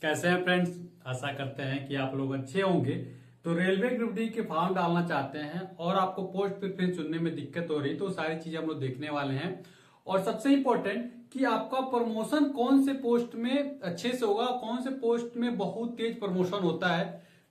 कैसे हैं फ्रेंड्स। आशा करते हैं कि आप लोग अच्छे होंगे। तो रेलवे ग्रुप डी के फॉर्म डालना चाहते हैं और आपको पोस्ट प्रेफरेंस चुनने में दिक्कत हो रही, तो सारी चीजें हम लोग देखने वाले हैं। और सबसे इंपॉर्टेंट कि आपका प्रमोशन कौन से पोस्ट में अच्छे से होगा, कौन से पोस्ट में बहुत तेज प्रमोशन होता है।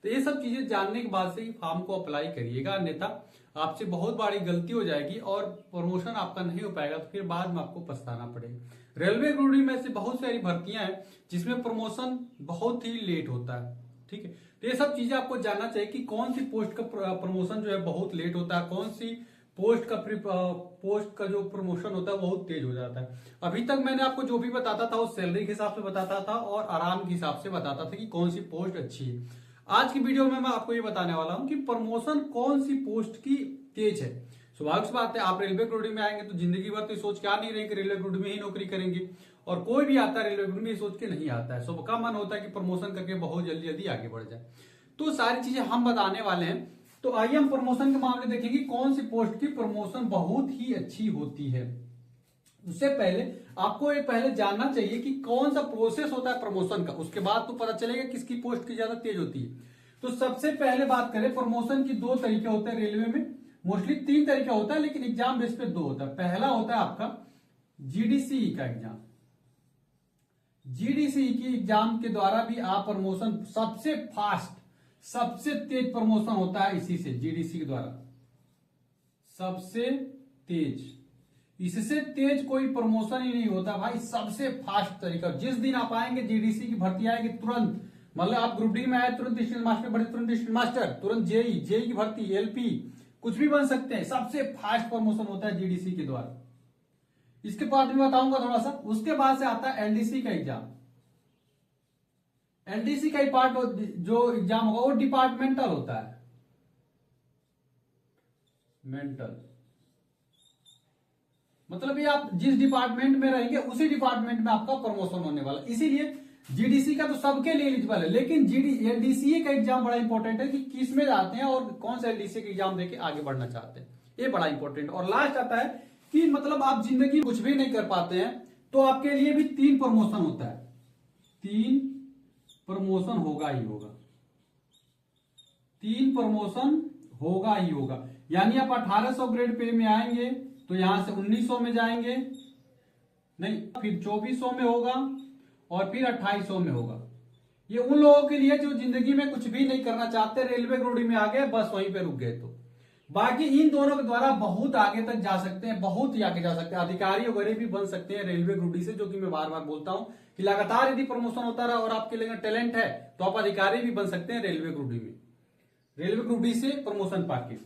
तो ये सब चीजें जानने के बाद से ही फॉर्म को अप्लाई करिएगा, अन्यथा आपसे बहुत बड़ी गलती हो जाएगी और प्रमोशन आपका नहीं हो पाएगा, तो फिर बाद में आपको पछताना पड़ेगा। रेलवे ग्रुप डी में से बहुत सारी भर्तियां हैं जिसमें प्रमोशन बहुत ही लेट होता है। ठीक है, तो ये सब चीजें आपको जानना चाहिए कि कौन सी पोस्ट का प्रमोशन जो है बहुत लेट होता है, कौन सी पोस्ट का जो प्रमोशन होता है बहुत तेज हो जाता है। अभी तक मैंने आपको जो भी बताता था वो सैलरी के हिसाब से बताता था और आराम के हिसाब से बताता था कि कौन सी पोस्ट अच्छी है। आज की वीडियो में मैं आपको ये बताने वाला हूं कि प्रमोशन कौन सी पोस्ट की तेज है। स्वाभाविक सी बात है, आप रेलवे ग्रुप डी में आएंगे तो जिंदगी भर तो सोच के आ नहीं रहे कि रेलवे ग्रुप डी में ही नौकरी करेंगे, और कोई भी आता है रेलवे ग्रुप में सोच के नहीं आता है। सबका मन होता है कि प्रमोशन करके बहुत जल्दी जल्दी आगे बढ़ जाए। तो सारी चीजें हम बताने वाले हैं। तो आइए हम प्रमोशन के मामले देखेंगे कौन सी पोस्ट की प्रमोशन बहुत ही अच्छी होती है। उससे पहले आपको ये पहले जानना चाहिए कि कौन सा प्रोसेस होता है प्रमोशन का, उसके बाद तो पता चलेगा किसकी पोस्ट की ज्यादा तेज होती है। तो सबसे पहले बात करें, प्रमोशन की दो तरीके होते हैं रेलवे में। मोस्टली तीन तरीका होता है लेकिन एग्जाम बेस पे दो होता है। पहला होता है आपका जीडीसी का एग्जाम। जीडीसी की एग्जाम के द्वारा भी आप प्रमोशन सबसे फास्ट, सबसे तेज प्रमोशन होता है इसी से, जीडीसी के द्वारा सबसे तेज। इससे तेज कोई प्रमोशन ही नहीं होता भाई, सबसे फास्ट तरीका। जिस दिन आप आएंगे जीडीसी की भर्ती आएगी तुरंत, मतलब आप ग्रुप डी में आए तुरंत स्टेशन मास्टर बढ़े, तुरंत स्टेशन मास्टर, तुरंत जेई की भर्ती, एलपी कुछ भी बन सकते हैं। सबसे फास्ट प्रमोशन होता है जीडीसी के द्वारा। इसके बाद में बताऊंगा थोड़ा सा। उसके बाद से आता है एलडीसी का एग्जाम। एलडीसी का पार्ट जो एग्जाम होगा वो डिपार्टमेंटल होता है, मेंटल। मतलब ये आप जिस डिपार्टमेंट में रहेंगे उसी डिपार्टमेंट में आपका प्रमोशन होने वाला। इसीलिए जीडीसी का तो सबके लिए एलिजिबल है, लेकिन एलडीसी का एग्जाम बड़ा इंपॉर्टेंट है कि किस में जाते हैं और कौन सा एलडीसी का एग्जाम देके आगे बढ़ना चाहते हैं, ये बड़ा इंपॉर्टेंट। और लास्ट आता है कि मतलब आप जिंदगी में कुछ भी नहीं कर पाते हैं तो आपके लिए भी 3 प्रमोशन होता है। 3 प्रमोशन होगा ही होगा, 3 प्रमोशन होगा ही होगा। यानी आप 1800 ग्रेड पे में आएंगे तो यहां से 1900 में जाएंगे, नहीं फिर 2400 में होगा और फिर 2800 में होगा। ये उन लोगों के लिए जो जिंदगी में कुछ भी नहीं करना चाहते, रेलवे ग्रुप डी में आ गए बस वहीं पे रुक गए। तो बाकी इन दोनों के द्वारा बहुत आगे तक जा सकते हैं, बहुत ही आगे जा सकते हैं। अधिकारी वगैरह भी बन सकते हैं रेलवे ग्रुप डी से, जो कि मैं बार बार बोलता हूं कि लगातार यदि प्रमोशन होता रहा और आपके लिए टैलेंट है तो आप अधिकारी भी बन सकते हैं रेलवे ग्रुप डी में, रेलवे ग्रुप डी से प्रमोशन पाके।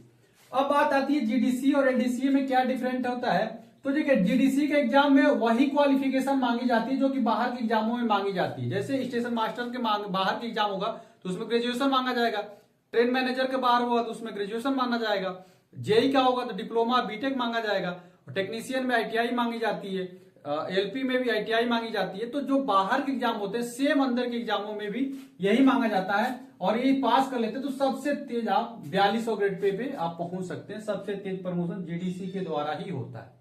अब बात आती है जीडीसी और एलडीसी में क्या डिफरेंट होता है। तो देखिए, जीडीसी के एग्जाम में वही क्वालिफिकेशन मांगी जाती है जो कि बाहर के एग्जामों में मांगी जाती है। जैसे स्टेशन मास्टर के बाहर के एग्जाम होगा तो उसमें ग्रेजुएशन मांगा जाएगा, ट्रेन मैनेजर के बाहर होगा तो उसमें ग्रेजुएशन मांगा जाएगा, जेई का होगा तो डिप्लोमा बीटेक मांगा जाएगा, और टेक्नीशियन में आईटीआई मांगी जाती है, एलपी में भी आईटीआई मांगी जाती है। तो जो बाहर के एग्जाम होते हैं सेम अंदर के एग्जामों में भी यही मांगा जाता है, और ये पास कर लेते तो सबसे तेज आप 4200 ग्रेड पे आप पहुंच सकते हैं। सबसे तेज प्रमोशन जीडीसी के द्वारा ही होता है।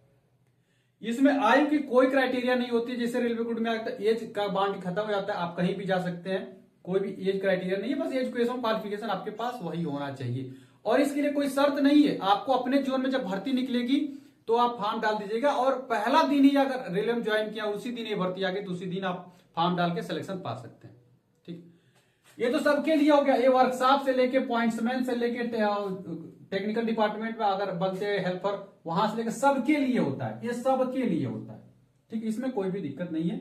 इसमें आयु की कोई क्राइटेरिया नहीं होती, जैसे रेलवे ग्रुप में आता है एज का बाउंड खत्म हो जाता है, आप कहीं भी जा सकते हैं, कोई भी एज क्राइटेरिया नहीं है। बस एजुकेशन क्वालिफिकेशन आपके पास वही होना चाहिए, और इसके लिए कोई शर्त नहीं है। आपको अपने जीवन में जब भर्ती निकलेगी तो आप फॉर्म डाल दीजिएगा, और पहला दिन ही अगर रेलवे में ज्वाइन किया उसी दिन ये भर्ती आ गई तो उसी दिन आप फॉर्म डाल के सिलेक्शन पा सकते हैं। ठीक, ये तो सबके लिए हो गया। ये वर्कशॉप से लेके पॉइंट्समैन से लेके टेक्निकल डिपार्टमेंट में अगर बनते हैं हेल्पर, वहां से लेकर सबके लिए होता है, ये सबके लिए होता है। ठीक, इसमें कोई भी दिक्कत नहीं है।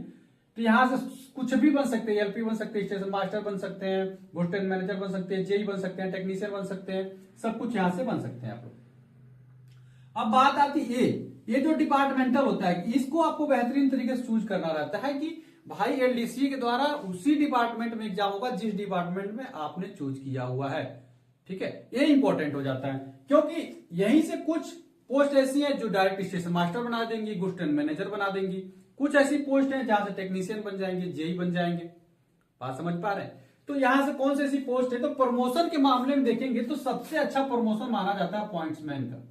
तो यहां से कुछ भी बन सकते हैं, एलपी बन सकते हैं, स्टेशन मास्टर बन सकते हैं, गुड ट्रेन मैनेजर बन सकते हैं, जेई बन सकते हैं, टेक्नीशियन बन सकते हैं, सब कुछ यहां से बन सकते हैं आप लोग। अब बात आती है ये जो डिपार्टमेंटल होता है, इसको आपको बेहतरीन तरीके से चूज करना रहता है कि भाई एलडीसी के द्वारा उसी डिपार्टमेंट में एग्जाम होगा जिस डिपार्टमेंट में आपने चूज किया हुआ है। ठीक है, ये इंपॉर्टेंट हो जाता है, क्योंकि यहीं से कुछ पोस्ट ऐसी है जो डायरेक्ट स्टेशन मास्टर बना देंगी, गुड्स ट्रेन मैनेजर बना देंगी। कुछ ऐसी पोस्ट है जहां से टेक्नीशियन बन जाएंगे, जेई बन जाएंगे। बात समझ पा रहे हैं? तो यहां से कौन सी ऐसी पोस्ट है, तो प्रमोशन के मामले में देखेंगे तो सबसे अच्छा प्रमोशन माना जाता है पॉइंट्समैन का।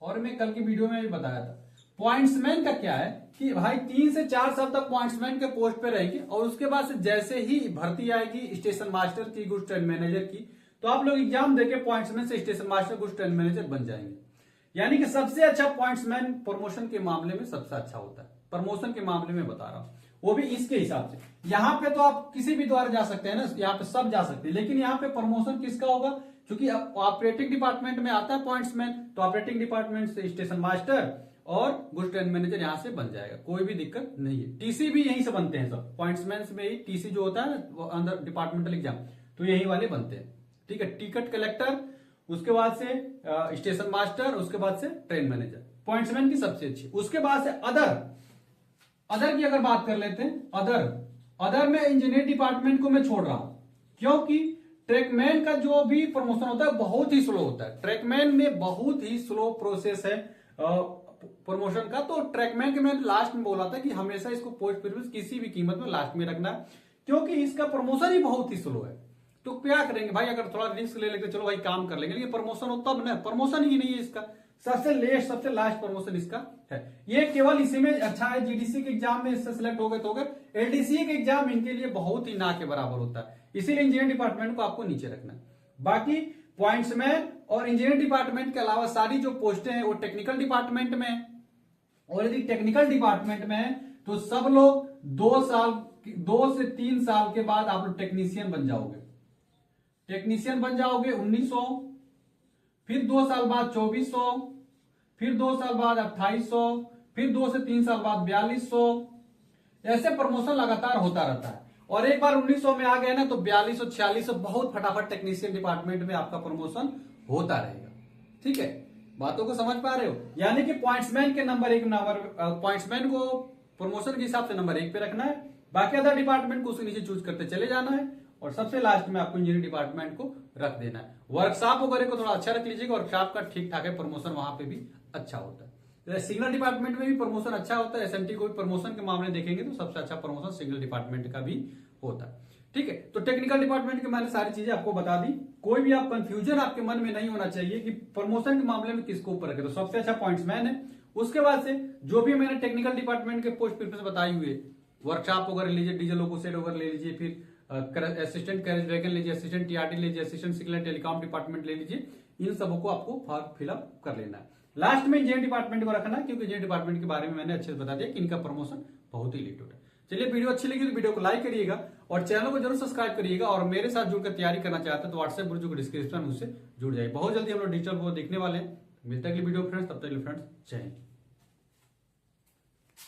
और मैं कल की वीडियो में भी बताया था, पॉइंट्समैन का क्या है कि भाई 3 से 4 साल तक पॉइंट्समैन के पोस्ट पे रहेंगे और उसके बाद से जैसे ही भर्ती आएगी स्टेशन मास्टर की, गुड्स ट्रेन मैनेजर की, तो आप लोग एग्जाम देके पॉइंट्समैन से station master, goods train manager बन जाएंगे। यानी कि सबसे अच्छा पॉइंट्समैन प्रमोशन के मामले में सबसे अच्छा होता है, प्रमोशन के मामले में बता रहा हूं, वो भी इसके हिसाब से। यहां पे तो आप किसी भी द्वारा जा सकते हैं ना, यहाँ पे सब जा सकते हैं, लेकिन यहाँ पे प्रमोशन किसका होगा, क्योंकि ऑपरेटिंग डिपार्टमेंट में आता है पॉइंट्समैन, तो ऑपरेटिंग डिपार्टमेंट से स्टेशन मास्टर और गुड्स ट्रेन मैनेजर यहां से बन जाएगा, कोई भी दिक्कत नहीं है। टीसी भी यहीं से बनते हैं सब, पॉइंट्समैन में ही टीसी जो होता है ना अंदर डिपार्टमेंटल एग्जाम, तो यही वाले बनते हैं। ठीक है, टिकट कलेक्टर, उसके बाद से स्टेशन मास्टर, उसके बाद से ट्रेन मैनेजर, पॉइंट्समैन की सबसे अच्छी। उसके बाद से अदर की अगर बात कर लेते हैं, अदर में इंजीनियर डिपार्टमेंट को मैं छोड़ रहा हूं, क्योंकि ट्रैकमैन का जो भी प्रमोशन होता है बहुत ही स्लो होता है। ट्रैकमैन में बहुत ही स्लो प्रोसेस है प्रमोशन का, तो ट्रैकमैन के मैंने लास्ट में बोला था कि हमेशा इसको पोस्ट प्रीवियस किसी भी कीमत में लास्ट में रखना है, क्योंकि इसका प्रमोशन ही बहुत ही स्लो है। तो क्या करेंगे भाई, अगर थोड़ा रिस्क ले लेते चलो भाई काम कर लेंगे, लेकिन प्रमोशन हो तब ना, प्रमोशन ही नहीं है इसका, सबसे लास्ट प्रमोशन इसका है। ये केवल इसी में अच्छा है, जीडीसी के एग्जाम में इससे सिलेक्ट हो गए तो हो गए, एलडीसी के एग्जाम इनके लिए बहुत ही ना के बराबर होता है, इसीलिए इंजीनियरिंग डिपार्टमेंट को आपको नीचे रखना है। बाकी पॉइंट्समैन और इंजीनियरिंग डिपार्टमेंट के अलावा सारी जो पोस्टें हैं वो टेक्निकल डिपार्टमेंट में है, और यदि टेक्निकल डिपार्टमेंट में है तो सब लोग 2 से 3 साल के बाद आप लोग टेक्नीशियन बन जाओगे। 1900, फिर 2 साल बाद 2400, फिर 2 साल बाद 2800, फिर 2 से 3 साल बाद 4200, ऐसे प्रमोशन लगातार होता रहता है। और एक बार 1900 में आ गए ना तो 4200, 4600 बहुत फटाफट टेक्नीशियन डिपार्टमेंट में आपका प्रमोशन होता रहेगा। ठीक है, बातों को समझ पा रहे हो? यानी कि पॉइंट्समैन के पॉइंट्समैन को प्रमोशन के हिसाब से नंबर 1 पे रखना है, बाकी अदर डिपार्टमेंट को उसके नीचे चूज करते चले जाना है, और सबसे लास्ट में आपको इंजीनियरिंग डिपार्टमेंट को रख देना है। वर्कशॉप वगैरह को थोड़ा अच्छा रख लीजिएगा, वर्कशॉप का ठीक ठाक है, प्रमोशन वहां पे भी अच्छा होता है। सिग्नल डिपार्टमेंट में भी प्रमोशन अच्छा होता है, एसएमटी को भी प्रमोशन के मामले देखेंगे तो सबसे अच्छा प्रमोशन सिग्नल डिपार्टमेंट का भी होता है। ठीक है, तो टेक्निकल डिपार्टमेंट के मैंने सारी चीजें आपको बता दी, कोई भी आप कंफ्यूजन आपके मन में नहीं होना चाहिए कि प्रमोशन के मामले में किसको ऊपर रखे। तो सबसे अच्छा पॉइंट्समैन है, उसके बाद से जो भी मैंने टेक्निकल डिपार्टमेंट के पोस्ट प्रिफरेंस बताई हुई, वर्कशॉप वगैरह लीजिए, डीजल लोकोसेट वगैरह ले लीजिए, फिर असिस्टेंट कैरेज वैगन लीजिए, असिस्टेंट टीआरटी लीजिए, असिस्टेंट सिग्नल टेलीकॉम डिपार्टमेंट ले लीजिए, इन सबको को आपको फॉर्म फिलअप कर लेना है। लास्ट में इंजीनियरिंग डिपार्टमेंट को रखना, क्योंकि इंजीनियरिंग डिपार्टमेंट के बारे में मैंने अच्छे से बता दिया कि इनका प्रमोशन बहुत ही लेट होता है। चलिए, वीडियो अच्छी लगी तो वीडियो को लाइक करिएगा और चैनल को जरूर सब्सक्राइब करिएगा, और मेरे साथ जुड़कर तैयारी करना चाहते हैं तो व्हाट्सएप ग्रुप जो डिस्क्रिप्शन उससे जुड़ जाए। बहुत जल्दी हम लोग डिजिटल बोर्ड देखने वाले हैं। मिलता है अगली वीडियो फ्रेंड्स, तब तक फ्रेंड्स जय हिंद।